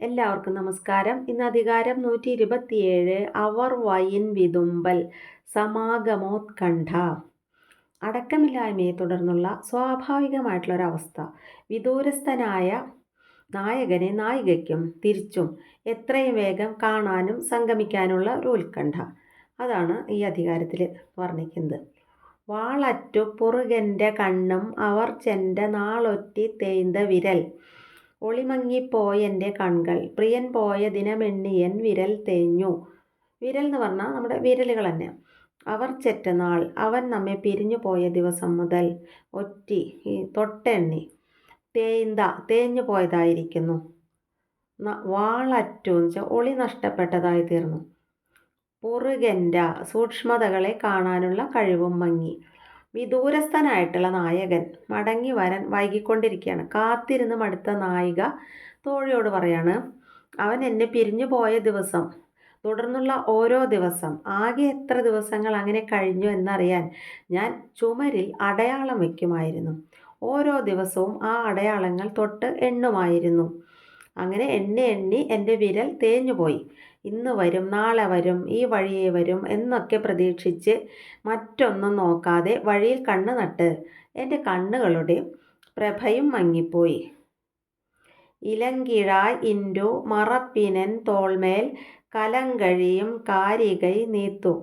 എല്ലാവർക്കും നമസ്കാരം. ഇന്ന് അധികാരം 127. അവർ വയിൻ വിതുമ്പൽ സമാഗമോത്കണ്ഠ. അടക്കമില്ലായ്മയെ തുടർന്നുള്ള സ്വാഭാവികമായിട്ടുള്ളൊരവസ്ഥ. വിദൂരസ്ഥനായ നായകനെ നായികയ്ക്കും തിരിച്ചും എത്രയും വേഗം കാണാനും സംഗമിക്കാനുള്ള ഒരു ഉത്കണ്ഠ. അതാണ് ഈ അധികാരത്തിൽ വർണ്ണിക്കുന്നത്. വാളറ്റു പുറുകൻ്റെ കണ്ണും അവർ ചെൻ്റെ നാളൊറ്റി തേയ്ந்த വിരൽ. ഒളിമങ്ങിപ്പോയെൻ്റെ കൺകൾ പ്രിയൻ പോയ ദിനമെണ്ണിയൻ വിരൽ തേഞ്ഞു. വിരൽ എന്ന് പറഞ്ഞാൽ നമ്മുടെ വിരലുകൾ തന്നെ. അവർ ചെറ്റ നാൾ, അവൻ നമ്മെ പിരിഞ്ഞു പോയ ദിവസം മുതൽ. ഒറ്റി, ഈ തൊട്ടെണ്ണി. തേഞ്ഞു പോയതായിരിക്കുന്നു. വാളറ്റു എന്ന് വെച്ചാൽ ഒളി നഷ്ടപ്പെട്ടതായി തീർന്നു. പുറുകൻ്റെ സൂക്ഷ്മതകളെ കാണാനുള്ള കഴിവും മങ്ങി. വിദൂരസ്ഥനായിട്ടുള്ള നായകൻ മടങ്ങി വരാൻ വൈകിക്കൊണ്ടിരിക്കുകയാണ്. കാത്തിരുന്ന് മടുത്ത നായിക തോഴിയോട് പറയാണ്, അവൻ എന്നെ പിരിഞ്ഞു പോയ ദിവസം തുടർന്നുള്ള ഓരോ ദിവസം, ആകെ എത്ര ദിവസങ്ങൾ അങ്ങനെ കഴിഞ്ഞു എന്നറിയാൻ ഞാൻ ചുമരിൽ അടയാളം വയ്ക്കുമായിരുന്നു. ഓരോ ദിവസവും ആ അടയാളങ്ങൾ തൊട്ട് എണ്ണുമായിരുന്നു. അങ്ങനെ എണ്ണി എൻ്റെ വിരൽ തേഞ്ഞുപോയി. ഇന്ന് വരും, നാളെ വരും, ഈ വഴിയേ വരും എന്നൊക്കെ പ്രതീക്ഷിച്ച് മറ്റൊന്നും നോക്കാതെ വഴിയിൽ കണ്ണ് നട്ട് എൻ്റെ കണ്ണുകളുടെ പ്രഭയും മങ്ങിപ്പോയി. ഇലങ്കിഴായ് ഇൻഡു മറപ്പിനൻ തോൾമേൽ കലങ്കഴിയും കാരികൈ നീത്തു.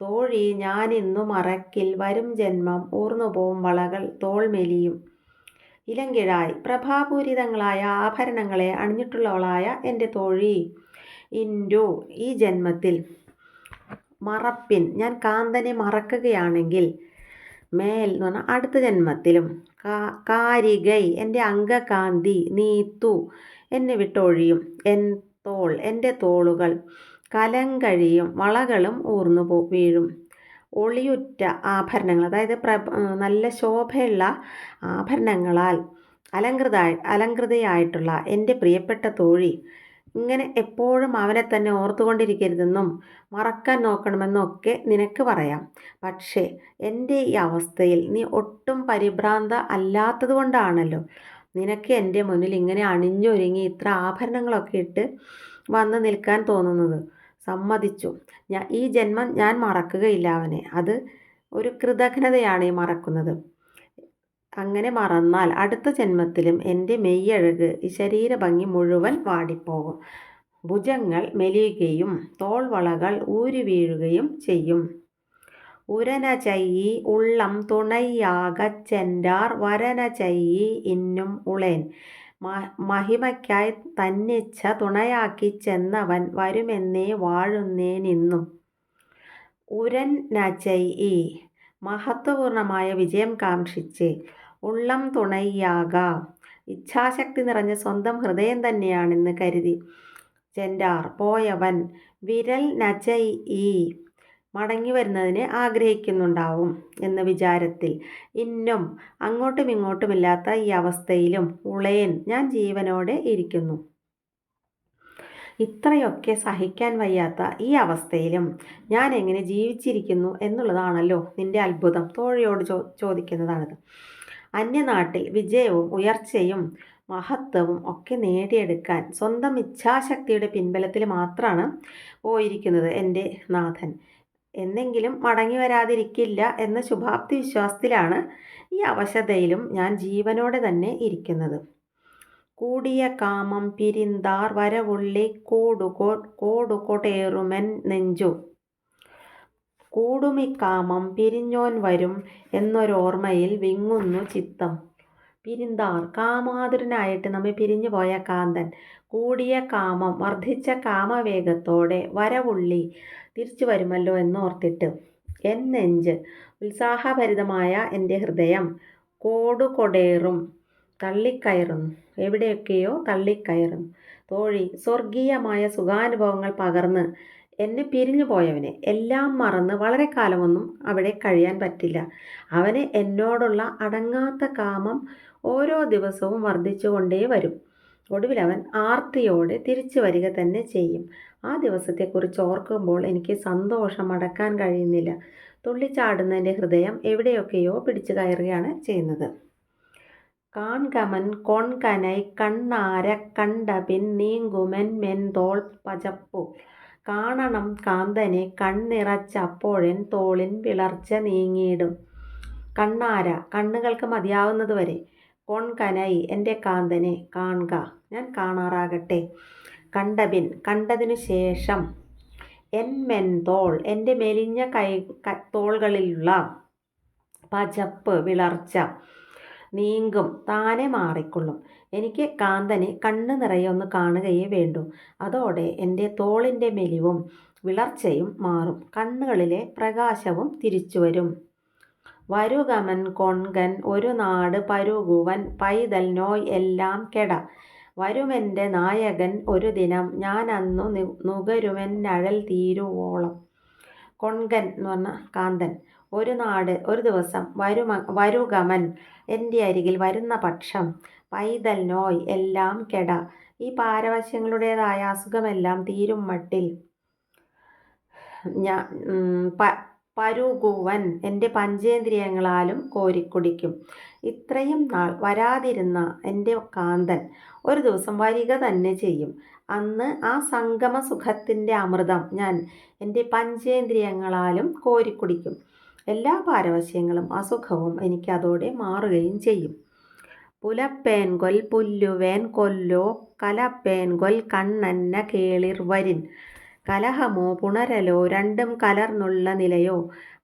തോഴി ഞാനിന്നു മറക്കിൽ വരും ജന്മം ഊർന്നുപോവും വളകൾ തോൾമെലിയും. ഇലങ്കിഴായ് പ്രഭാപൂരിതങ്ങളായ ആഭരണങ്ങളെ അണിഞ്ഞിട്ടുള്ളവളായ എൻ്റെ തോഴി. ഇൻഡു ഈ ജന്മത്തിൽ. മറപ്പിൻ ഞാൻ കാന്തനെ മറക്കുകയാണെങ്കിൽ. മേൽ എന്ന് പറഞ്ഞാൽ അടുത്ത ജന്മത്തിലും. കാരികൈ എൻ്റെ അംഗകാന്തി. നീത്തു എന്നെ വിട്ടൊഴിയും. എൻ്റെ തോളുകൾ. കലങ്കഴിയും വളകളും ഊർന്നു വീഴും. ഒളിയുറ്റ ആഭരണങ്ങൾ, അതായത് നല്ല ശോഭയുള്ള ആഭരണങ്ങളാൽ അലങ്കൃതയായിട്ടുള്ള എൻ്റെ പ്രിയപ്പെട്ട തോഴി. ഇങ്ങനെ എപ്പോഴും അവനെ തന്നെ ഓർത്തുകൊണ്ടിരിക്കരുതെന്നും മറക്കാൻ നോക്കണമെന്നും ഒക്കെ നിനക്ക് പറയാം. പക്ഷേ എൻ്റെ ഈ അവസ്ഥയിൽ നീ ഒട്ടും പരിഭ്രാന്ത അല്ലാത്തത് കൊണ്ടാണല്ലോ നിനക്ക് എൻ്റെ മുന്നിൽ ഇങ്ങനെ അണിഞ്ഞൊരുങ്ങി ഇത്ര ആഭരണങ്ങളൊക്കെ ഇട്ട് വന്ന് നിൽക്കാൻ തോന്നുന്നത്. സമ്മതിച്ചു, ഈ ജന്മം ഞാൻ മറക്കുകയില്ല അവനെ. അത് ഒരു കൃതജ്ഞതയാണ് ഈ മറക്കുന്നത്. അങ്ങനെ മറന്നാൽ അടുത്ത ജന്മത്തിലും എൻ്റെ മെയ്യഴക്, ഈ ശരീരഭംഗി മുഴുവൻ വാടിപ്പോകും. ഭുജങ്ങൾ മെലിയുകയും തോൾവളകൾ ഊരി വീഴുകയും ചെയ്യും. ഉരന ചയ്യി ഉള്ളം തുണയാകച്ചെൻറാർ വരന ചയ്യി ഇന്നും ഉളേൻ. മഹിമയ്ക്കായി തന്നിച്ഛ തുണയാക്കി ചെന്നവൻ വരുമെന്നേ വാഴുന്നേനിന്നും. ഉരൻ നചൈ മഹത്വപൂർണമായ വിജയം കാക്ഷിച്ച്. ഉള്ളം തുണയാക ഇച്ഛാശക്തി നിറഞ്ഞ സ്വന്തം ഹൃദയം തന്നെയാണെന്ന് കരുതി ചെൻറാർ പോയവൻ. വിരൽ നചൈ മടങ്ങി വരുന്നതിന് ആഗ്രഹിക്കുന്നുണ്ടാവും എന്ന വിചാരത്തിൽ. ഇന്നും അങ്ങോട്ടും ഇങ്ങോട്ടുമില്ലാത്ത ഈ അവസ്ഥയിലും ഉളയൻ ഞാൻ ജീവനോടെ ഇരിക്കുന്നു. ഇത്രയൊക്കെ സഹിക്കാൻ വയ്യാത്ത ഈ അവസ്ഥയിലും ഞാൻ എങ്ങനെ ജീവിച്ചിരിക്കുന്നു എന്നുള്ളതാണല്ലോ നിന്റെ അത്ഭുതം. തോഴിയോട് ചോദിക്കുന്നതാണിത്. അന്യനാട്ടിൽ വിജയവും ഉയർച്ചയും മഹത്വവും ഒക്കെ നേടിയെടുക്കാൻ സ്വന്തം ഇച്ഛാശക്തിയുടെ പിൻബലത്തിൽ മാത്രമാണ് പോയിരിക്കുന്നത് എൻ്റെ നാഥൻ. എന്നെങ്കിലും മടങ്ങി വരാതിരിക്കില്ല എന്ന ശുഭാപ്തി വിശ്വാസത്തിലാണ് ഈ അവശതയിലും ഞാൻ ജീവനോടെ തന്നെ ഇരിക്കുന്നത്. കൂടിയ കാമം പിരിന്താർ വരവുള്ളി കോടുകൊടേറുമെൻ നെഞ്ചു. കൂടുമിക്കാമം പിരിഞ്ഞോൻ വരും എന്നൊരോർമ്മയിൽ വിങ്ങുന്നു ചിത്തം. പിരിന്താർ കാമാതുരനായിട്ട് നമ്മെ പിരിഞ്ഞു പോയ കാന്തൻ. കൂടിയ കാമം വർദ്ധിച്ച കാമവേഗത്തോടെ വരവുള്ളി തിരിച്ചു വരുമല്ലോ എന്നോർത്തിട്ട്. എൻ നെഞ്ച് ഉത്സാഹഭരിതമായ എൻ്റെ ഹൃദയം. കോടുകൊടേറും തള്ളിക്കയറുന്നു, എവിടെയൊക്കെയോ തള്ളിക്കയറുന്നു. തോഴി സ്വർഗീയമായ സുഖാനുഭവങ്ങൾ പകർന്ന് എന്നെ പിരിഞ്ഞു പോയവനെ എല്ലാം മറന്ന് വളരെ കാലമൊന്നും അവിടെ കഴിയാൻ പറ്റില്ല. അവന് എന്നോടുള്ള അടങ്ങാത്ത കാമം ഓരോ ദിവസവും വർദ്ധിച്ചുകൊണ്ടേ വരും. ഒടുവിൽ അവൻ ആർത്തിയോടെ തിരിച്ചു വരിക തന്നെ ചെയ്യും. ആ ദിവസത്തെക്കുറിച്ച് ഓർക്കുമ്പോൾ എനിക്ക് സന്തോഷം അടക്കാൻ കഴിയുന്നില്ല. തുള്ളിച്ചാടുന്ന എൻ്റെ ഹൃദയം എവിടെയൊക്കെയോ പിടിച്ചു കയറുകയാണ് ചെയ്യുന്നത്. കാൺകമൻ കോൺകனை കണ്ണാരக் കണ്ടപിൻ നീങ്ങുമെൻ മെൻതോൾ പചപ്പു. കാണണം കാന്തനെ കണ്ണിറച്ചപ്പോഴെൻ തോളിൻ വിളർച്ച നീങ്ങിയിടും. കണ്ണാര കണ്ണുകൾക്ക് മതിയാവുന്നതുവരെ. കോൺകனை എൻ്റെ കാന്തനെ കാൺക ഞാൻ കാണാറാകട്ടെ. കണ്ടപിൻ കണ്ടതിനു ശേഷം. എൻ മെൻതോൾ എൻ്റെ മെലിഞ്ഞ തോൾകളിലുള്ള പചപ്പ് വിളർച്ച നീങ്ങും താനെ മാറിക്കൊള്ളും. എനിക്ക് കാന്തനെ കണ്ണു നിറയെ ഒന്ന് കാണുകയേ വേണ്ടൂ. അതോടെ എൻ്റെ തോളിൻ്റെ മെലിവും വിളർച്ചയും മാറും, കണ്ണുകളിലെ പ്രകാശവും തിരിച്ചുവരും. വരുകമൻ കൊൺകൻ ഒരു നാട് പരുകുവൻ പൈതൽ നോയ് എല്ലാം കെട. വരുമെൻ്റെ നായകൻ ഒരു ദിനം ഞാൻ അന്നു നുകരുമെന്നഴൽ തീരുവോളം. കൊൺകൻ എന്ന് പറഞ്ഞ കാന്തൻ. ഒരു നാട് ഒരു ദിവസം. വരുകമൻ എൻ്റെ അരികിൽ വരുന്ന പക്ഷം. പൈതൽ നോയ് എല്ലാം കെട ഈ പാരവശ്യങ്ങളുടേതായ അസുഖമെല്ലാം തീരും മട്ടിൽ. പരുകുവൻ എൻ്റെ പഞ്ചേന്ദ്രിയങ്ങളാലും കോരിക്കുടിക്കും. ഇത്രയും നാൾ വരാതിരുന്ന എൻ്റെ കാന്തൻ ഒരു ദിവസം വരിക തന്നെ ചെയ്യും. അന്ന് ആ സംഗമ സുഖത്തിൻ്റെ അമൃതം ഞാൻ എൻ്റെ പഞ്ചേന്ദ്രിയങ്ങളാലും കോരിക്കുടിക്കും. എല്ലാ പാരവശ്യങ്ങളും അസുഖവും എനിക്ക് അതോടെ മാറുകയും ചെയ്യും. പുലപ്പേൻ കൊൽ പുല്ലുവേൻ കൊല്ലോ കലപ്പേൻ കൊൽ കണ്ണന്ന കേളിർ വരിൻ. കലഹമോ പുണരലോ രണ്ടും കലർന്നുള്ള നിലയോ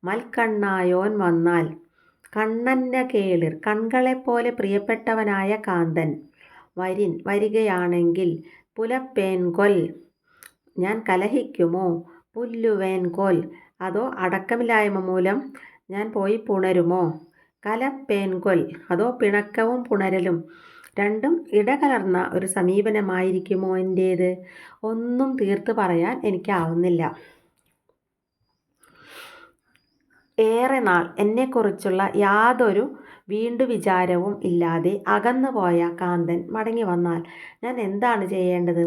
മൽക്കണ്ണായോൻ വന്നാൽ. കണ്ണന്ന കേളിർ കൺകളെപ്പോലെ പ്രിയപ്പെട്ടവനായ കാന്തൻ വരിൻ വരികയാണെങ്കിൽ. പുലപ്പേൻ കൊൽ ഞാൻ കലഹിക്കുമോ? പുല്ലുവേൻ കൊൽ അതോ അടക്കമില്ലായ്മ മൂലം ഞാൻ പോയി പുണരുമോ? കലപ്പേൻ കൊൽ അതോ പിണക്കവും പുണരലും രണ്ടും ഇടകലർന്ന ഒരു സമീപനമായിരിക്കുമോ എൻ്റേത്? ഒന്നും തീർത്ത് പറയാൻ എനിക്കാവുന്നില്ല. ഏറെ നാൾ എന്നെക്കുറിച്ചുള്ള യാതൊരു വീണ്ടു വിചാരവും ഇല്ലാതെ അകന്നുപോയ കാന്തൻ മടങ്ങി വന്നാൽ ഞാൻ എന്താണ് ചെയ്യേണ്ടത്?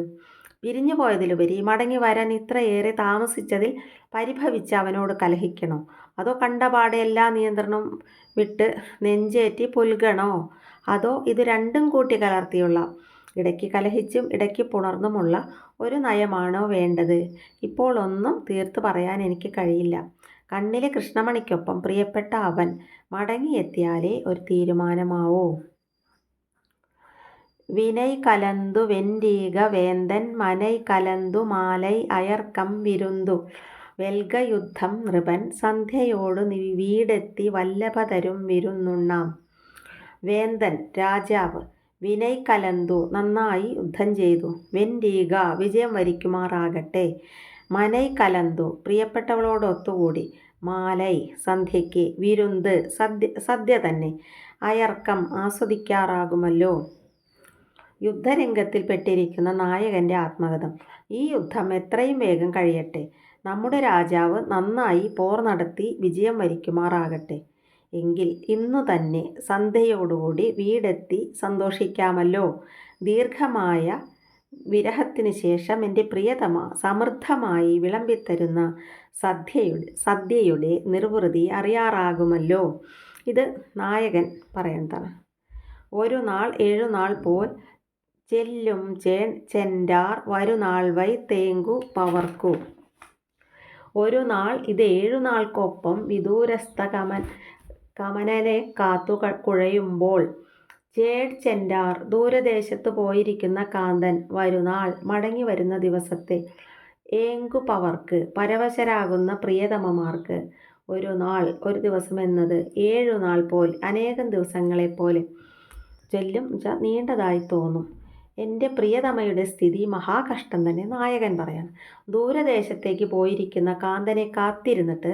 പിരിഞ്ഞു പോയതിലുപരി മടങ്ങി വരാൻ ഇത്രയേറെ താമസിച്ചതിൽ പരിഭവിച്ച് അവനോട് കലഹിക്കണോ? അതോ കണ്ടപാടെ എല്ലാ നിയന്ത്രണം വിട്ട് നെഞ്ചേറ്റി പുൽകണോ? അതോ ഇത് രണ്ടും കൂട്ടി കലർത്തിയുള്ള ഇടയ്ക്ക് കലഹിച്ചും ഇടയ്ക്ക് പുണർന്നുമുള്ള ഒരു നയമാണോ വേണ്ടത്? ഇപ്പോൾ ഒന്നും തീർത്തു പറയാൻ എനിക്ക് കഴിയില്ല. കണ്ണിലെ കൃഷ്ണമണിക്കൊപ്പം പ്രിയപ്പെട്ട അവൻ മടങ്ങിയെത്തിയാലേ ഒരു തീരുമാനമാവൂ. വിനൈ കലന്തു വെൻറീക വേന്തൻ മനൈ കലന്തു മാലൈ അയർക്കം വിരുന്തു. വെൽക യുദ്ധം നൃപൻ സന്ധ്യയോടു വീടെത്തി വല്ലഭതരും വിരുന്നുണ്ണാം. വേന്തൻ രാജാവ്. വിനൈ കലന്തു നന്നായി യുദ്ധം ചെയ്തു. വെൻറീക വിജയം വരിക്കുമാറാകട്ടെ. മനൈ കലന്തു പ്രിയപ്പെട്ടവളോടൊത്തുകൂടി. മാലൈ സന്ധ്യയ്ക്ക്. വിരുന്ത് സദ്യ തന്നെ. അയർക്കം ആസ്വദിക്കാറാകുമല്ലോ. യുദ്ധരംഗത്തിൽ പെട്ടിരിക്കുന്ന നായകൻ്റെ ആത്മകഥം. ഈ യുദ്ധം എത്രയും വേഗം കഴിയട്ടെ. നമ്മുടെ രാജാവ് നന്നായി പോർ നടത്തി വിജയം വരിക്കുമാറാകട്ടെ. എങ്കിൽ ഇന്നു തന്നെ സന്ധ്യയോടുകൂടി വീടെത്തി സന്തോഷിക്കാമല്ലോ. ദീർഘമായ വിരഹത്തിന് ശേഷം എൻ്റെ പ്രിയതമ സമൃദ്ധമായി വിളമ്പിത്തരുന്ന സദ്യയുടെ നിർവൃതി അറിയാറാകുമല്ലോ. ഇത് നായകൻ പറയുന്നതാണ്. ഒരു നാൾ 7 നാൾ പോൽ ചെല്ലും ചെൻഡാർ വരുനാൾ വൈ തേങ്കു പവർക്കു. ഒരു നാൾ ഇത് 7 നാൾക്കൊപ്പം വിദൂരസ്ഥ കമനനെ കാത്തു കുഴയുമ്പോൾ. ചെൻഡാർ ദൂരദേശത്ത് പോയിരിക്കുന്ന കാന്തൻ വരുനാൾ മടങ്ങി വരുന്ന ദിവസത്തെ. ഏങ്കു പവർക്ക് പരവശരാകുന്ന പ്രിയതമമാർക്ക്. ഒരു നാൾ ഒരു ദിവസം എന്നത് 7 നാൾ പോൽ അനേകം ദിവസങ്ങളെപ്പോലെ. ചെല്ലും നീണ്ടതായി തോന്നും. എൻ്റെ പ്രിയതമയുടെ സ്ഥിതി മഹാകഷ്ടം തന്നെ. നായകൻ പറയാൻ. ദൂരദേശത്തേക്ക് പോയിരിക്കുന്ന കാന്തനെ കാത്തിരുന്നിട്ട്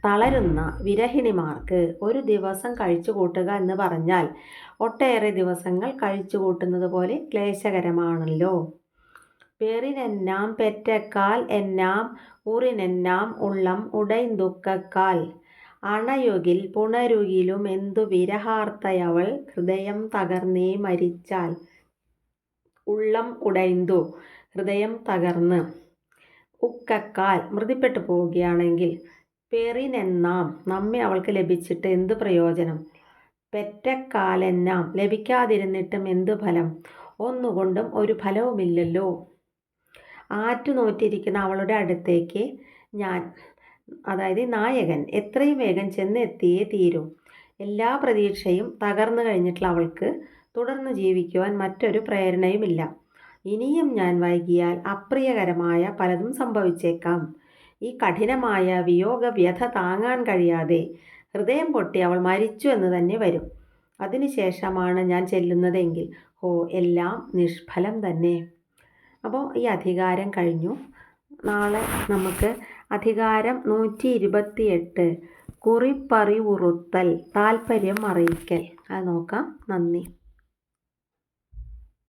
തളരുന്ന വിരഹിണിമാർക്ക് ഒരു ദിവസം കഴിച്ചു കൂട്ടുക എന്ന് പറഞ്ഞാൽ ഒട്ടേറെ ദിവസങ്ങൾ കഴിച്ചു കൂട്ടുന്നത് പോലെ ക്ലേശകരമാണല്ലോ. പെറിനെന്നാം പെറ്റക്കാൽ എന്നാം ഉറിനെന്നാം ഉള്ളം ഉടൈന്തുക്കക്കാൽ. അണയുകിൽ പുണരുകിലും എന്തു വിരഹാർത്തയവൾ ഹൃദയം തകർന്നേ മരിച്ചാൽ. ഉള്ളം ഉടൈന്തു ഹൃദയം തകർന്ന്. ഉക്കക്കാൽ മൃതിപ്പെട്ടു പോവുകയാണെങ്കിൽ. പെറിനെന്നാം നമ്മെ അവൾക്ക് ലഭിച്ചിട്ട് എന്ത് പ്രയോജനം? പെറ്റക്കാലെന്നാം ലഭിക്കാതിരുന്നിട്ടും എന്തു ഫലം? ഒന്നുകൊണ്ടും ഒരു ഫലവുമില്ലല്ലോ. ആറ്റുനോറ്റിരിക്കുന്ന അവളുടെ അടുത്തേക്ക് ഞാൻ, അതായത് നായകൻ, എത്രയും വേഗം ചെന്നെത്തിയേ തീരൂ. എല്ലാ പ്രതീക്ഷയും തകർന്നു കഴിഞ്ഞിട്ടുള്ള അവൾക്ക് തുടർന്ന് ജീവിക്കുവാൻ മറ്റൊരു പ്രേരണയുമില്ല. ഇനിയും ഞാൻ വൈകിയാൽ അപ്രിയകരമായ പലതും സംഭവിച്ചേക്കാം. ഈ കഠിനമായ വിയോഗ വ്യഥ താങ്ങാൻ കഴിയാതെ ഹൃദയം പൊട്ടി അവൾ മരിച്ചു എന്ന് തന്നെ വരും. അതിനുശേഷമാണ് ഞാൻ ചെല്ലുന്നതെങ്കിൽ എല്ലാം നിഷ്ഫലം തന്നെ. അപ്പോൾ ഈ അധികാരം കഴിഞ്ഞു. നാളെ നമുക്ക് അധികാരം 128 കുറിപ്പറിവുറുത്തൽ, താല്പര്യം അറിയിക്കൽ, അത് നോക്കാം. നന്ദി.